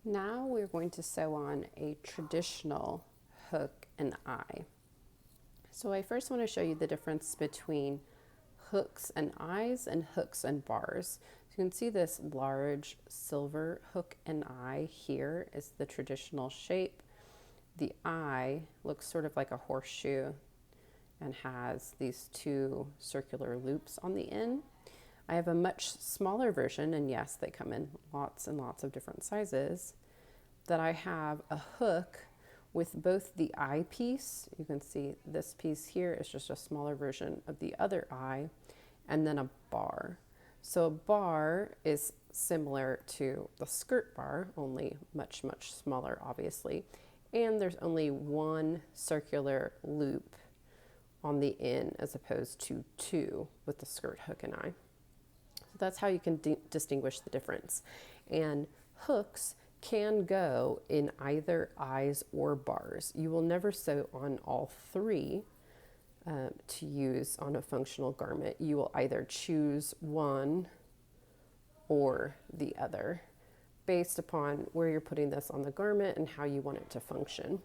Now we're going to sew on a traditional hook and eye. So I first want to show you the difference between hooks and eyes and hooks and bars. So you can see this large silver hook and eye here is the traditional shape. The eye looks sort of like a horseshoe and has these two circular loops on the end. I have a much smaller version, and yes, they come in lots and lots of different sizes, that I have a hook with both the eye piece, you can see this piece here is just a smaller version of the other eye, and then a bar. So a bar is similar to the skirt bar, only much, much smaller, obviously, and there's only one circular loop on the end as opposed to two with the skirt hook and eye. So that's how you can distinguish the difference. And hooks can go in either eyes or bars. You will never sew on all three to use on a functional garment. You will either choose one or the other based upon where you're putting this on the garment and how you want it to function.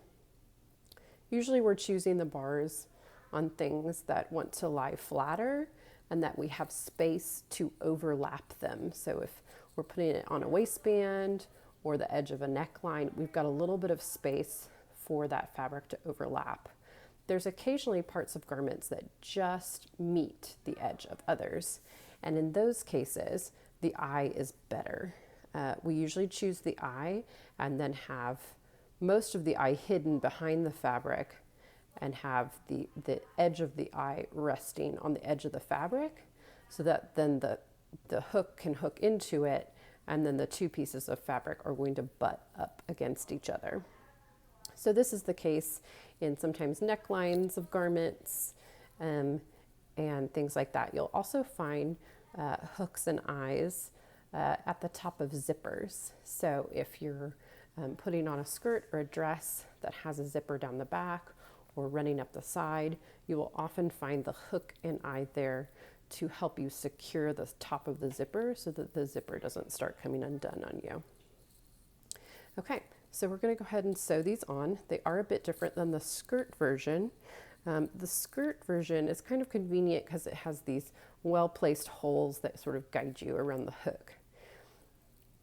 Usually we're choosing the bars on things that want to lie flatter and that we have space to overlap them. So if we're putting it on a waistband or the edge of a neckline, we've got a little bit of space for that fabric to overlap. There's occasionally parts of garments that just meet the edge of others. And in those cases, the eye is better. We usually choose the eye and then have most of the eye hidden behind the fabric and have the edge of the eye resting on the edge of the fabric so that then the hook can hook into it, and then the two pieces of fabric are going to butt up against each other. So this is the case in sometimes necklines of garments and things like that. You'll also find hooks and eyes at the top of zippers. So if you're putting on a skirt or a dress that has a zipper down the back or running up the side, you will often find the hook and eye there to help you secure the top of the zipper so that the zipper doesn't start coming undone on you. Okay, so we're going to go ahead and sew these on. They are a bit different than the skirt version. The skirt version is kind of convenient because it has these well-placed holes that sort of guide you around the hook.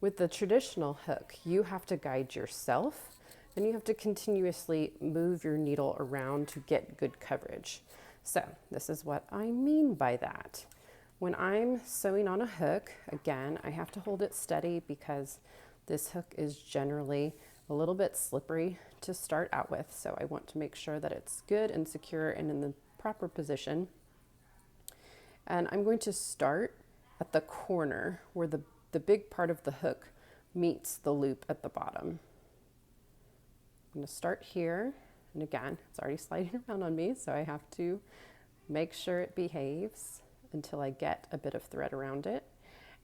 With the traditional hook, you have to guide yourself and you have to continuously move your needle around to get good coverage. So this is what I mean by that. When I'm sewing on a hook, again, I have to hold it steady because this hook is generally a little bit slippery to start out with. So I want to make sure that it's good and secure and in the proper position. And I'm going to start at the corner where the big part of the hook meets the loop at the bottom. I'm going to start here, and again, it's already sliding around on me, so I have to make sure it behaves until I get a bit of thread around it.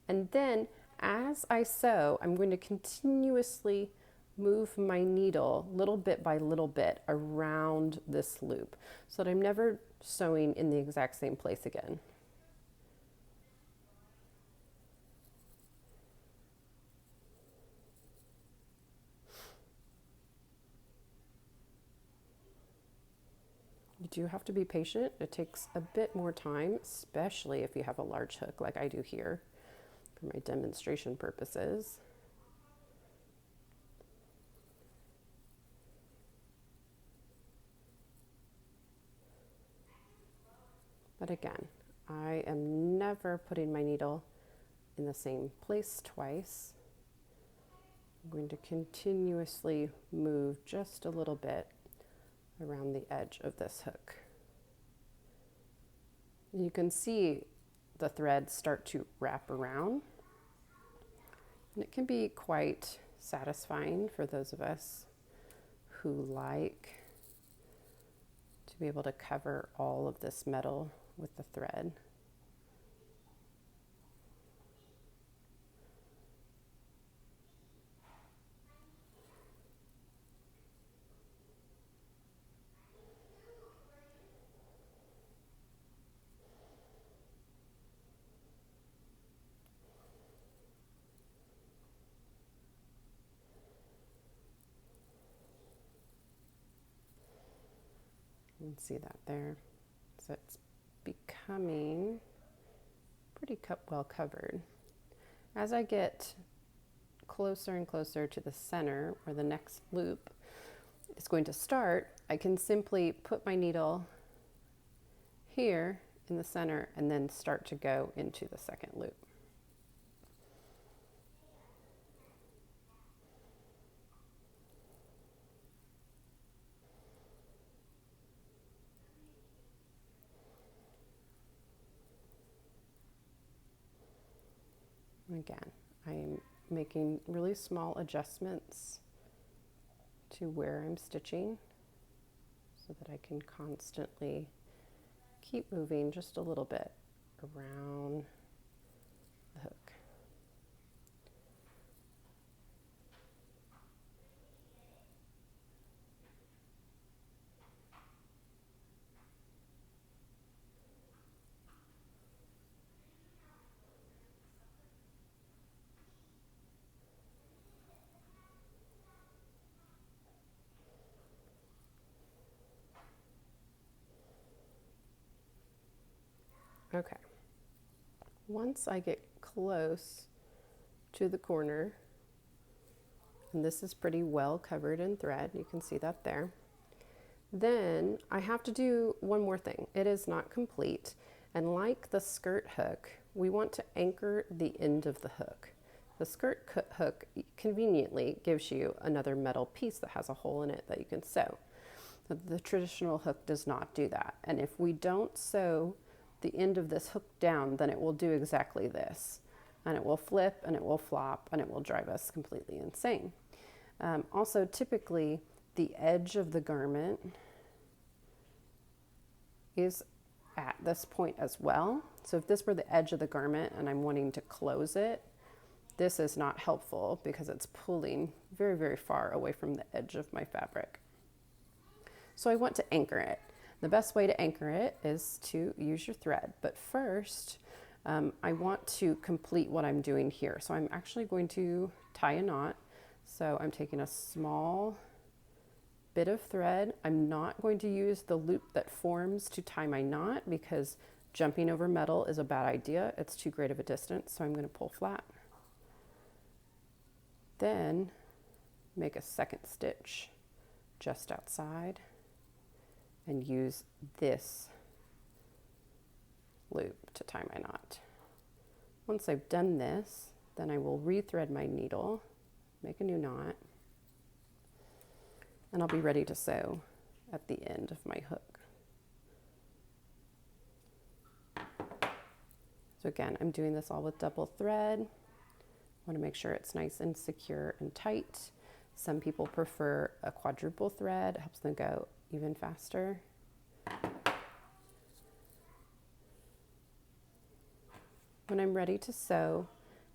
And then as I sew, I'm going to continuously move my needle little bit by little bit around this loop so that I'm never sewing in the exact same place again. You do have to be patient. It takes a bit more time, especially if you have a large hook like I do here for my demonstration purposes. But again, I am never putting my needle in the same place twice. I'm going to continuously move just a little bit around the edge of this hook. You can see the thread start to wrap around, and it can be quite satisfying for those of us who like to be able to cover all of this metal with the thread. You can see that there. So it's becoming pretty well covered. As I get closer and closer to the center where the next loop is going to start, I can simply put my needle here in the center and then start to go into the second loop. Again, I'm making really small adjustments to where I'm stitching so that I can constantly keep moving just a little bit around the hook. Okay, once I get close to the corner, and this is pretty well covered in thread, you can see that there, then I have to do one more thing. It is not complete, and like the skirt hook, we want to anchor the end of the hook. The skirt hook conveniently gives you another metal piece that has a hole in it that you can sew. The traditional hook does not do that, and if we don't sew the end of this hook down, then it will do exactly this, and it will flip and it will flop and it will drive us completely insane. Also, typically the edge of the garment is at this point as well. So if this were the edge of the garment and I'm wanting to close it, this is not helpful because it's pulling very, very far away from the edge of my fabric. So I want to anchor it. The best way to anchor it is to use your thread. But first, I want to complete what I'm doing here. So I'm actually going to tie a knot. So I'm taking a small bit of thread. I'm not going to use the loop that forms to tie my knot because jumping over metal is a bad idea. It's too great of a distance. So I'm going to pull flat. Then make a second stitch just outside and use this loop to tie my knot. Once I've done this, then I will rethread my needle, make a new knot, and I'll be ready to sew at the end of my hook. So again, I'm doing this all with double thread. I want to make sure it's nice and secure and tight. Some people prefer a quadruple thread, it helps them go even faster. When I'm ready to sew,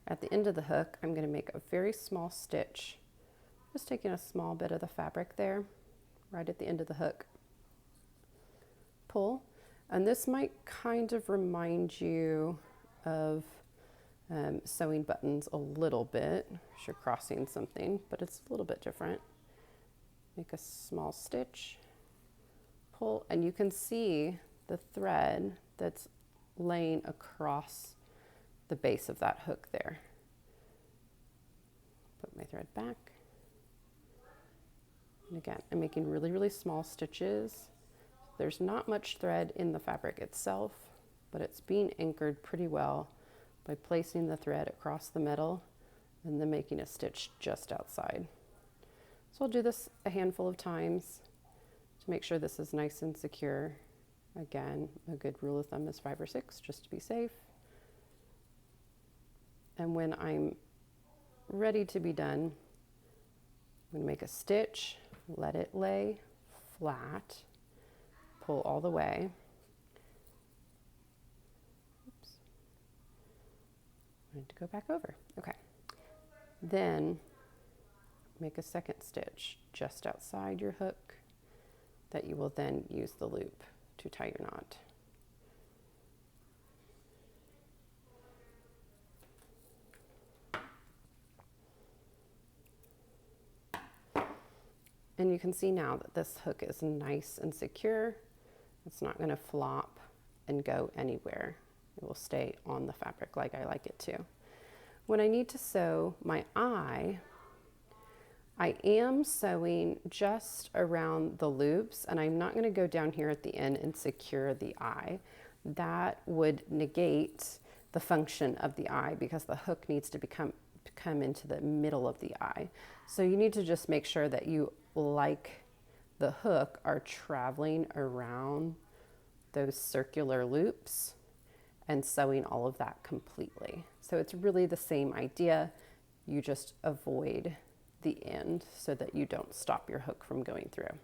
at the end of the hook, I'm going to make a very small stitch, just taking a small bit of the fabric there, right at the end of the hook. Pull, and this might kind of remind you of sewing buttons a little bit, if you're crossing something, but it's a little bit different. Make a small stitch, pull, and you can see the thread that's laying across the base of that hook there. Put my thread back. And again, I'm making really, really small stitches. There's not much thread in the fabric itself, but it's being anchored pretty well by placing the thread across the metal and then making a stitch just outside. So I'll do this a handful of times to make sure this is nice and secure. Again, a good rule of thumb is 5 or 6, just to be safe. And when I'm ready to be done, I'm going to make a stitch, let it lay flat, pull all the way. Oops. I need to go back over. Okay. Then make a second stitch just outside your hook that you will then use the loop to tie your knot. And you can see now that this hook is nice and secure. It's not going to flop and go anywhere. It will stay on the fabric like I like it to. When I need to sew my eye, I am sewing just around the loops, and I'm not going to go down here at the end and secure the eye. That would negate the function of the eye because the hook needs to come into the middle of the eye. So you need to just make sure that you, like the hook, are traveling around those circular loops and sewing all of that completely. So it's really the same idea. You just avoid the end so that you don't stop your hook from going through.